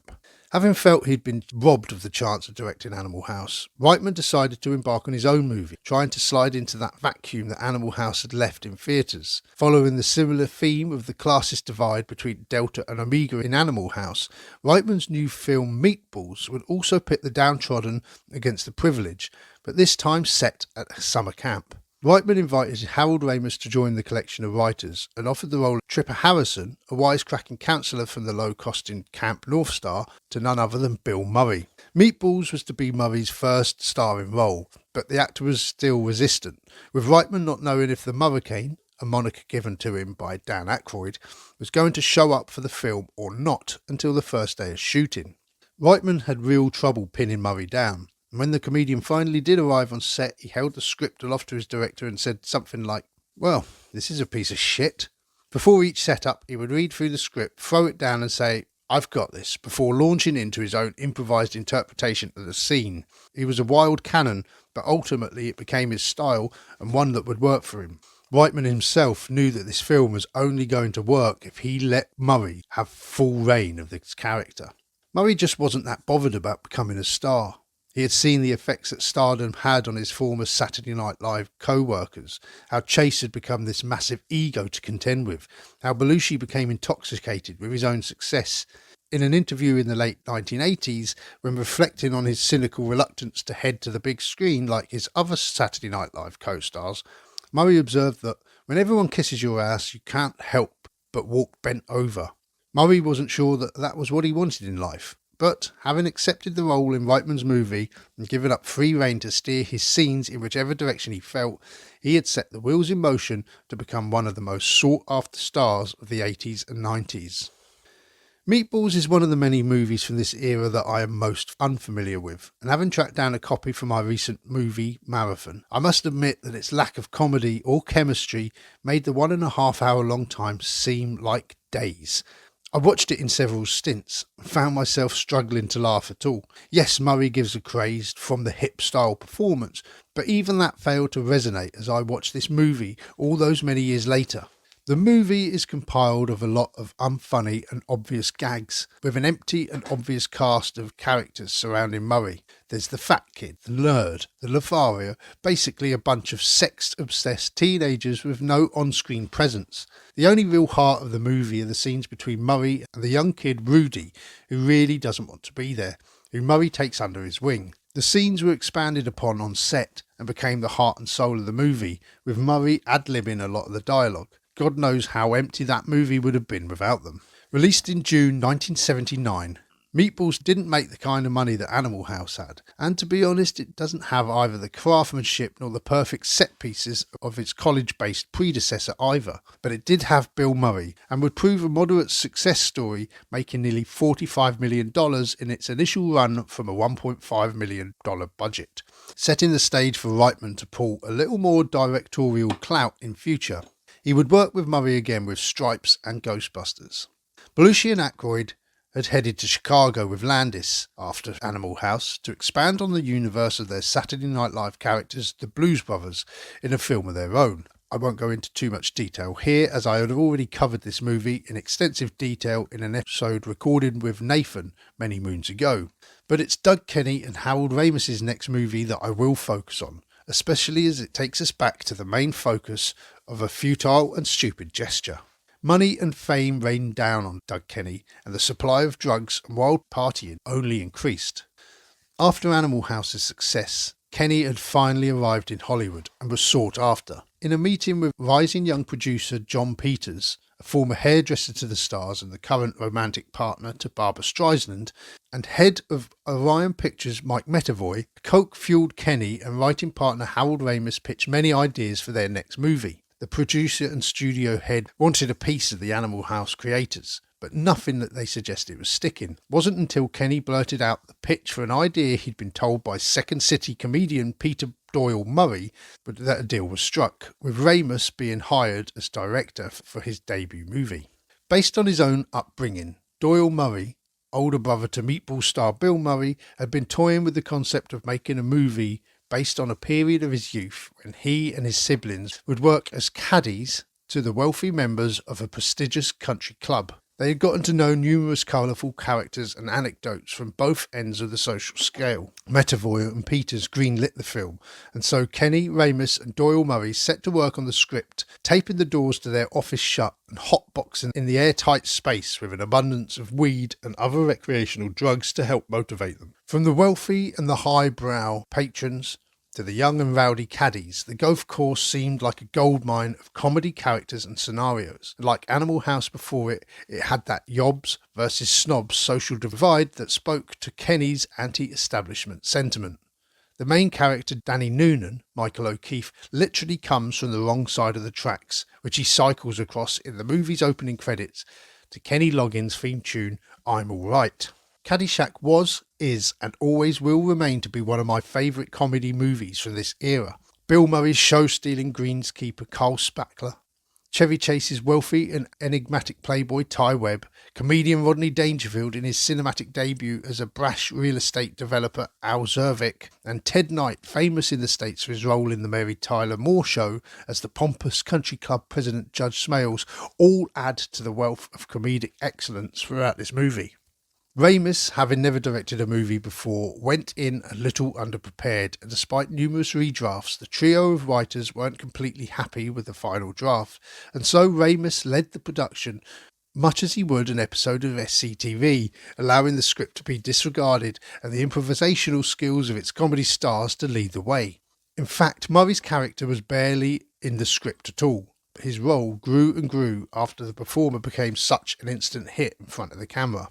Having felt he'd been robbed of the chance of directing Animal House, Reitman decided to embark on his own movie, trying to slide into that vacuum that Animal House had left in theatres. Following the similar theme of the classist divide between Delta and Omega in Animal House, Reitman's new film Meatballs would also pit the downtrodden against the privileged, but this time set at a summer camp. Reitman invited Harold Ramis to join the collection of writers and offered the role of Tripper Harrison, a wisecracking counsellor from the low-costing Camp North Star, to none other than Bill Murray. Meatballs was to be Murray's first starring role, but the actor was still resistant, with Reitman not knowing if the Murricane, a moniker given to him by Dan Aykroyd, was going to show up for the film or not until the first day of shooting. Reitman had real trouble pinning Murray down. When the comedian finally did arrive on set, he held the script aloft to his director and said something like, "Well, this is a piece of shit." Before each setup, he would read through the script, throw it down and say, "I've got this," before launching into his own improvised interpretation of the scene. He was a wild cannon, but ultimately it became his style and one that would work for him. Reitman himself knew that this film was only going to work if he let Murray have full reign of his character. Murray just wasn't that bothered about becoming a star. He had seen the effects that stardom had on his former Saturday Night Live co-workers, how Chase had become this massive ego to contend with, how Belushi became intoxicated with his own success. In an interview in the late 1980s, when reflecting on his cynical reluctance to head to the big screen like his other Saturday Night Live co-stars, Murray observed that when everyone kisses your ass, you can't help but walk bent over. Murray wasn't sure that that was what he wanted in life. But, having accepted the role in Reitman's movie and given up free rein to steer his scenes in whichever direction he felt, he had set the wheels in motion to become one of the most sought-after stars of the 80s and 90s. Meatballs is one of the many movies from this era that I am most unfamiliar with, and having tracked down a copy from my recent movie marathon, I must admit that its lack of comedy or chemistry made the 1.5 hour long time seem like days. I watched it in several stints and found myself struggling to laugh at all. Yes, Murray gives a crazed from the hip style performance, but even that failed to resonate as I watched this movie all those many years later. The movie is compiled of a lot of unfunny and obvious gags, with an empty and obvious cast of characters surrounding Murray. There's the fat kid, the nerd, the Lothario, basically a bunch of sex-obsessed teenagers with no on-screen presence. The only real heart of the movie are the scenes between Murray and the young kid Rudy, who really doesn't want to be there, who Murray takes under his wing. The scenes were expanded upon on set and became the heart and soul of the movie, with Murray ad-libbing a lot of the dialogue. God knows how empty that movie would have been without them. Released in June 1979, Meatballs didn't make the kind of money that Animal House had, and to be honest, it doesn't have either the craftsmanship nor the perfect set pieces of its college-based predecessor either. But it did have Bill Murray, and would prove a moderate success story, making nearly $45 million in its initial run from a $1.5 million budget, setting the stage for Reitman to pull a little more directorial clout in future. He would work with Murray again with Stripes and Ghostbusters. Belushi and Aykroyd had headed to Chicago with Landis after Animal House to expand on the universe of their Saturday Night Live characters, the Blues Brothers, in a film of their own. I won't go into too much detail here, as I had already covered this movie in extensive detail in an episode recorded with Nathan many moons ago. But it's Doug Kenney and Harold Ramis' next movie that I will focus on, especially as it takes us back to the main focus of a futile and stupid gesture. Money and fame rained down on Doug Kenney, and the supply of drugs and wild partying only increased. After Animal House's success, Kenney had finally arrived in Hollywood and was sought after. In a meeting with rising young producer John Peters, a former hairdresser to the stars and the current romantic partner to Barbra Streisand, and head of Orion Pictures Mike Metavoy, coke-fueled Kenney and writing partner Harold Ramis pitched many ideas for their next movie. The producer and studio head wanted a piece of the Animal House creators, but nothing that they suggested was sticking. It wasn't until Kenney blurted out the pitch for an idea he'd been told by Second City comedian Peter Doyle Murray that a deal was struck, with Ramis being hired as director for his debut movie. Based on his own upbringing, Doyle Murray, older brother to Meatball star Bill Murray, had been toying with the concept of making a movie based on a period of his youth when he and his siblings would work as caddies to the wealthy members of a prestigious country club. They had gotten to know numerous colourful characters and anecdotes from both ends of the social scale. Metavoy and Peters greenlit the film, and so Kenney, Ramis and Doyle Murray set to work on the script, taping the doors to their office shut and hotboxing in the airtight space with an abundance of weed and other recreational drugs to help motivate them. From the wealthy and the highbrow patrons to the young and rowdy caddies, the golf course seemed like a goldmine of comedy characters and scenarios. Like Animal House before it, it had that yobs versus snobs social divide that spoke to Kenney's anti-establishment sentiment. The main character, Danny Noonan, Michael O'Keefe, literally comes from the wrong side of the tracks, which he cycles across in the movie's opening credits to Kenny Loggins' theme tune, I'm Alright. Caddyshack was, is, and always will remain to be one of my favourite comedy movies from this era. Bill Murray's show-stealing greenskeeper Carl Spackler, Chevy Chase's wealthy and enigmatic playboy Ty Webb, comedian Rodney Dangerfield in his cinematic debut as a brash real estate developer Al Zervik, and Ted Knight, famous in the States for his role in the Mary Tyler Moore Show as the pompous country club president Judge Smales, all add to the wealth of comedic excellence throughout this movie. Ramis, having never directed a movie before, went in a little underprepared, and despite numerous redrafts, the trio of writers weren't completely happy with the final draft, and so Ramis led the production much as he would an episode of SCTV, allowing the script to be disregarded and the improvisational skills of its comedy stars to lead the way. In fact, Murray's character was barely in the script at all. His role grew and grew after the performer became such an instant hit in front of the camera.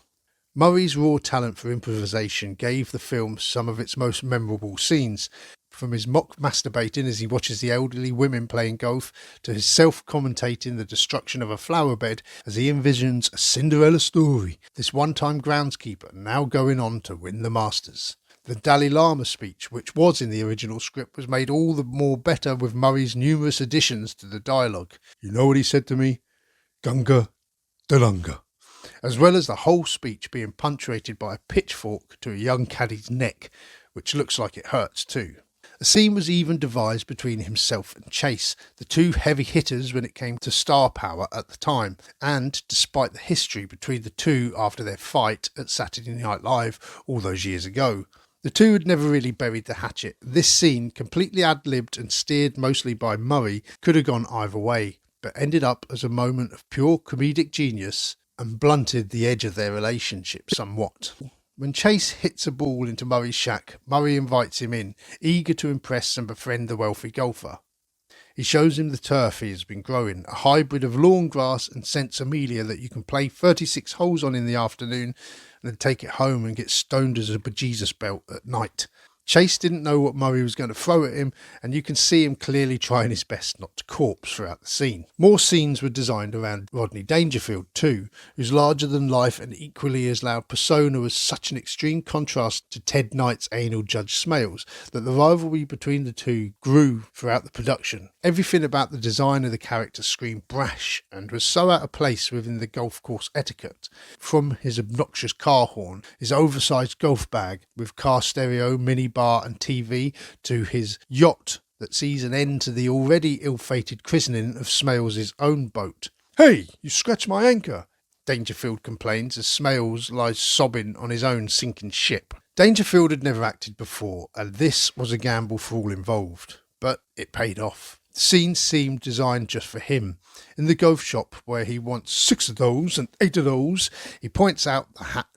Murray's raw talent for improvisation gave the film some of its most memorable scenes, from his mock masturbating as he watches the elderly women playing golf, to his self-commentating the destruction of a flower bed as he envisions a Cinderella story, this one-time groundskeeper now going on to win the Masters. The Dalai Lama speech, which was in the original script, was made all the more better with Murray's numerous additions to the dialogue. You know what he said to me? Gunga Dalunga. As well as the whole speech being punctuated by a pitchfork to a young caddie's neck, which looks like it hurts too. A scene was even devised between himself and Chase, the two heavy hitters when it came to star power at the time, and despite the history between the two after their fight at Saturday Night Live all those years ago. The two had never really buried the hatchet. This scene, completely ad-libbed and steered mostly by Murray, could have gone either way, but ended up as a moment of pure comedic genius and blunted the edge of their relationship somewhat. When Chase hits a ball into Murray's shack, Murray invites him in, eager to impress and befriend the wealthy golfer. He shows him the turf he has been growing, a hybrid of lawn grass and sense Amelia that you can play 36 holes on in the afternoon and then take it home and get stoned as a bejesus belt at night. Chase didn't know what Murray was going to throw at him, and you can see him clearly trying his best not to corpse throughout the scene. More scenes were designed around Rodney Dangerfield too, whose larger-than-life and equally as loud persona was such an extreme contrast to Ted Knight's anal Judge Smales that the rivalry between the two grew throughout the production. Everything about the design of the character screamed brash and was so out of place within the golf course etiquette. From his obnoxious car horn, his oversized golf bag with car stereo, mini bar and TV, to his yacht that sees an end to the already ill-fated christening of Smales' own boat. "Hey, you scratched my anchor," Dangerfield complains as Smales lies sobbing on his own sinking ship. Dangerfield had never acted before, and this was a gamble for all involved, but it paid off. The scene seemed designed just for him. In the golf shop, where he wants 6 of those and 8 of those, he points out the hat.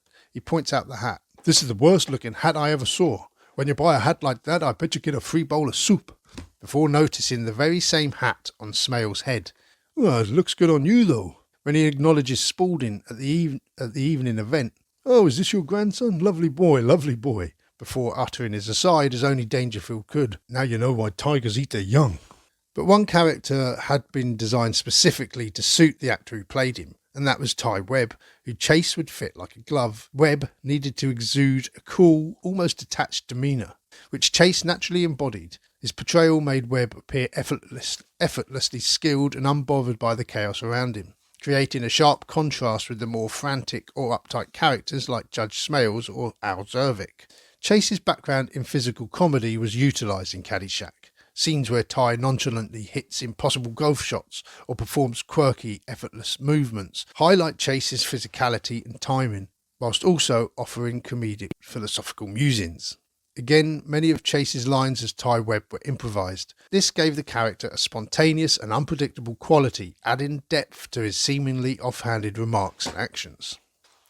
"This is the worst looking hat I ever saw. When you buy a hat like that, I bet you get a free bowl of soup," before noticing the very same hat on Smales' head. "Well, it looks good on you, though." When he acknowledges Spaulding at the evening event, "Oh, is this your grandson? Lovely boy, lovely boy," before uttering his aside as only Dangerfield could. "Now you know why tigers eat their young." But one character had been designed specifically to suit the actor who played him, and that was Ty Webb, who Chase would fit like a glove. Webb needed to exude a cool, almost detached demeanour, which Chase naturally embodied. His portrayal made Webb appear effortlessly skilled and unbothered by the chaos around him, creating a sharp contrast with the more frantic or uptight characters like Judge Smales or Al Zervik. Chase's background in physical comedy was utilised in Caddyshack. Scenes where Ty nonchalantly hits impossible golf shots or performs quirky, effortless movements highlight Chase's physicality and timing, whilst also offering comedic philosophical musings. Again, many of Chase's lines as Ty Webb were improvised. This gave the character a spontaneous and unpredictable quality, adding depth to his seemingly offhanded remarks and actions.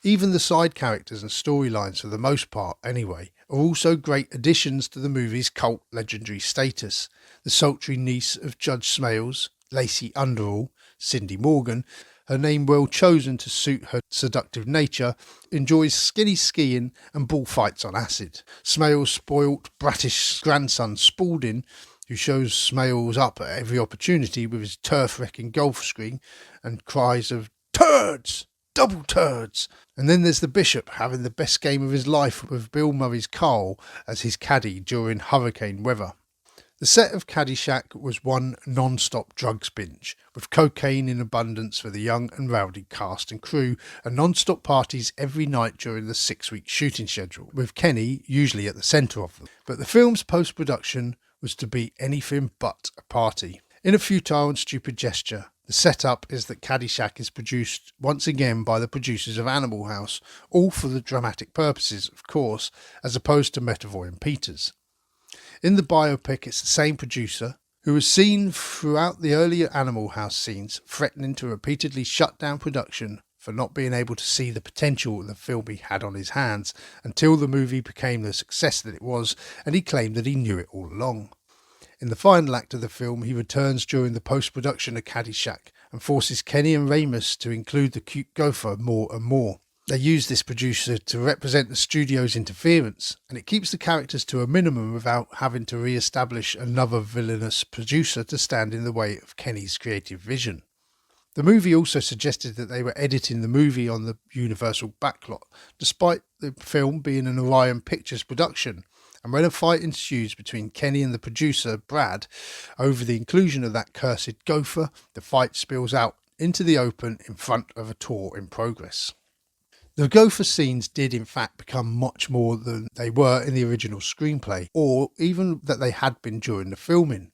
Even the side characters and storylines, for the most part anyway, are also great additions to the movie's cult legendary status. The sultry niece of Judge Smales, Lacey Underall, Cindy Morgan, her name well chosen to suit her seductive nature, enjoys skinny skiing and bullfights on acid. Smales' spoilt, brattish grandson Spaulding, who shows Smales up at every opportunity with his turf-wrecking golf swing and cries of "Turds! Double turds!" And then there's the Bishop having the best game of his life with Bill Murray's Carl as his caddy during hurricane weather. The set of Caddyshack was one non-stop drugs binge, with cocaine in abundance for the young and rowdy cast and crew, and non-stop parties every night during the 6-week shooting schedule, with Kenney usually at the centre of them. But the film's post-production was to be anything but a party. In a futile and stupid gesture, the setup is that Caddyshack is produced once again by the producers of Animal House, all for the dramatic purposes, of course, as opposed to Metavoy and Peters. In the biopic, it's the same producer, who was seen throughout the earlier Animal House scenes, threatening to repeatedly shut down production for not being able to see the potential of the film he had on his hands, until the movie became the success that it was, and he claimed that he knew it all along. In the final act of the film, he returns during the post-production of Caddyshack and forces Kenney and Ramis to include the cute gopher more and more. They use this producer to represent the studio's interference, and it keeps the characters to a minimum without having to re-establish another villainous producer to stand in the way of Kenney's creative vision. The movie also suggested that they were editing the movie on the Universal backlot, despite the film being an Orion Pictures production. And when a fight ensues between Kenney and the producer, Brad, over the inclusion of that cursed gopher, the fight spills out into the open in front of a tour in progress. The gopher scenes did in fact become much more than they were in the original screenplay, or even that they had been during the filming.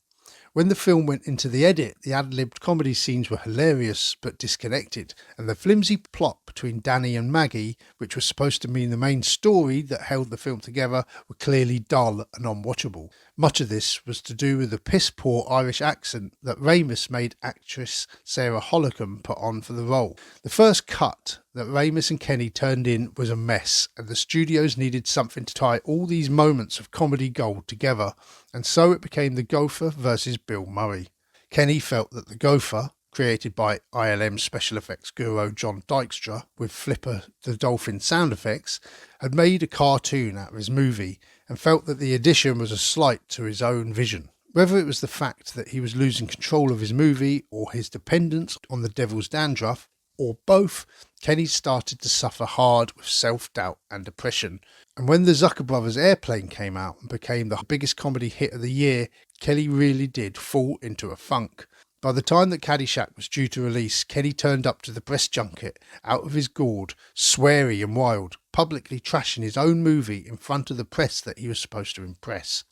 When the film went into the edit, the ad-libbed comedy scenes were hilarious but disconnected, and the flimsy plot between Danny and Maggie, which was supposed to mean the main story that held the film together, were clearly dull and unwatchable. Much of this was to do with the piss-poor Irish accent that Ramis made actress Sarah Holcomb put on for the role. The first cut that Ramis and Kenney turned in was a mess, and the studios needed something to tie all these moments of comedy gold together, and so it became the gopher versus Bill Murray. Kenney felt that the gopher, created by ILM special effects guru John Dykstra with Flipper the Dolphin sound effects, had made a cartoon out of his movie and felt that the addition was a slight to his own vision. Whether it was the fact that he was losing control of his movie or his dependence on the devil's dandruff, or both, Kenney started to suffer hard with self-doubt and depression. And when the Zucker Brothers Airplane came out and became the biggest comedy hit of the year, Kenney really did fall into a funk. By the time that Caddyshack was due to release, Kenney turned up to the press junket out of his gourd, sweary and wild, publicly trashing his own movie in front of the press that he was supposed to impress.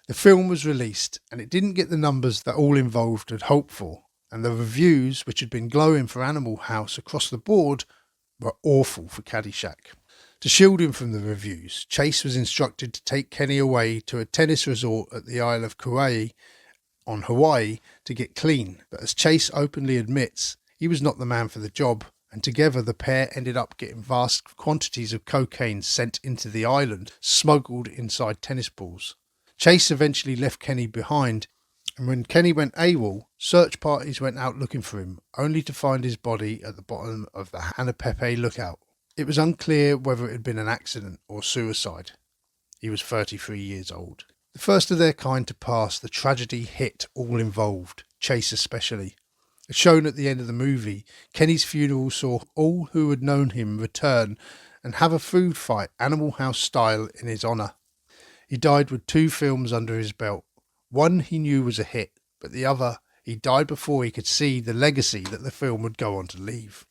The film was released and it didn't get the numbers that all involved had hoped for, and the reviews, which had been glowing for Animal House across the board, were awful for Caddyshack. To shield him from the reviews, Chase was instructed to take Kenney away to a tennis resort at the Isle of Kauai on Hawaii to get clean, but as Chase openly admits, he was not the man for the job, and together the pair ended up getting vast quantities of cocaine sent into the island, smuggled inside tennis balls. Chase eventually left Kenney behind, and when Kenney went AWOL, search parties went out looking for him, only to find his body at the bottom of the Hanapepe lookout. It was unclear whether it had been an accident or suicide. He was 33 years old. The first of their kind to pass, the tragedy hit all involved, Chase especially. As shown at the end of the movie, Kenney's funeral saw all who had known him return and have a food fight, Animal House style, in his honour. He died with 2 films under his belt. One he knew was a hit, but the other, he died before he could see the legacy that the film would go on to leave.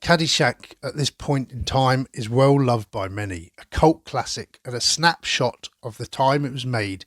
Caddyshack at this point in time is well loved by many, a cult classic and a snapshot of the time it was made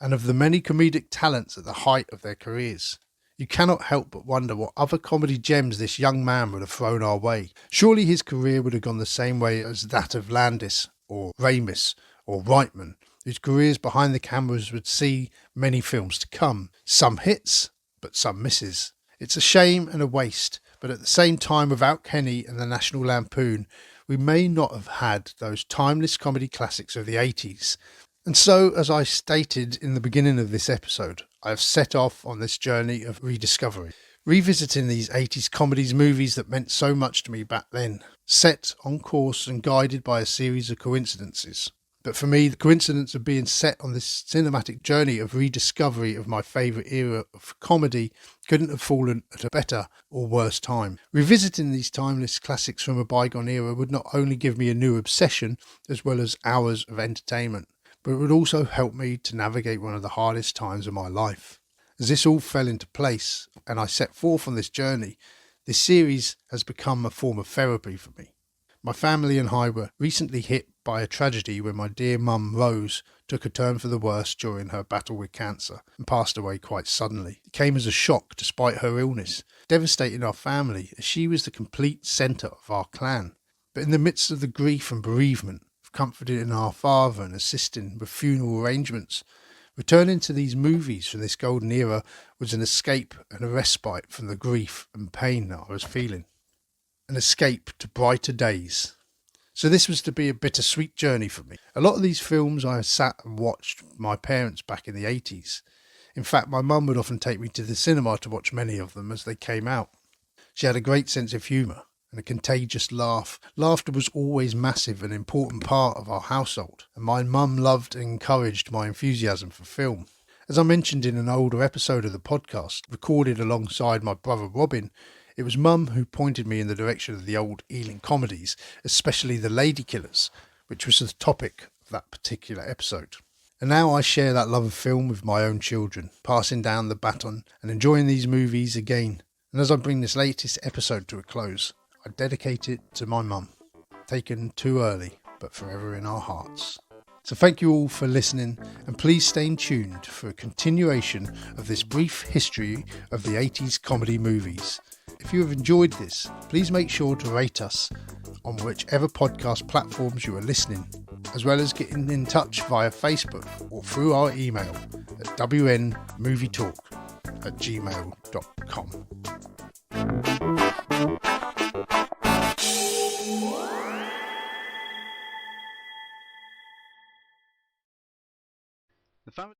and of the many comedic talents at the height of their careers. You cannot help but wonder what other comedy gems this young man would have thrown our way. Surely his career would have gone the same way as that of Landis or Ramis or Reitman, whose careers behind the cameras would see many films to come. Some hits, but some misses. It's a shame and a waste, but at the same time, without Kenney and the National Lampoon, we may not have had those timeless comedy classics of the 80s. And so, as I stated in the beginning of this episode, I have set off on this journey of rediscovery, revisiting these 80s comedies movies that meant so much to me back then, set on course and guided by a series of coincidences. But for me, the coincidence of being set on this cinematic journey of rediscovery of my favourite era of comedy couldn't have fallen at a better or worse time. Revisiting these timeless classics from a bygone era would not only give me a new obsession as well as hours of entertainment, but it would also help me to navigate one of the hardest times of my life. As this all fell into place and I set forth on this journey, this series has become a form of therapy for me. My family and I were recently hit by a tragedy when my dear mum Rose took a turn for the worse during her battle with cancer and passed away quite suddenly. It came as a shock despite her illness, devastating our family as she was the complete centre of our clan. But in the midst of the grief and bereavement, of comforting our father and assisting with funeral arrangements, returning to these movies from this golden era was an escape and a respite from the grief and pain that I was feeling. An escape to brighter days. So this was to be a bittersweet journey for me. A lot of these films I sat and watched with my parents back in the 80s. In fact, my mum would often take me to the cinema to watch many of them as they came out. She had a great sense of humour and a contagious laugh. Laughter was always massive and important part of our household, and my mum loved and encouraged my enthusiasm for film. As I mentioned in an older episode of the podcast, recorded alongside my brother Robin, it was Mum who pointed me in the direction of the old Ealing comedies, especially The Lady Killers, which was the topic of that particular episode. And now I share that love of film with my own children, passing down the baton and enjoying these movies again. And as I bring this latest episode to a close, I dedicate it to my mum, taken too early, but forever in our hearts. So thank you all for listening, and please stay tuned for a continuation of this brief history of the 80s comedy movies. If you have enjoyed this, please make sure to rate us on whichever podcast platforms you are listening, as well as getting in touch via Facebook or through our email at wnmovietalk@gmail.com. The family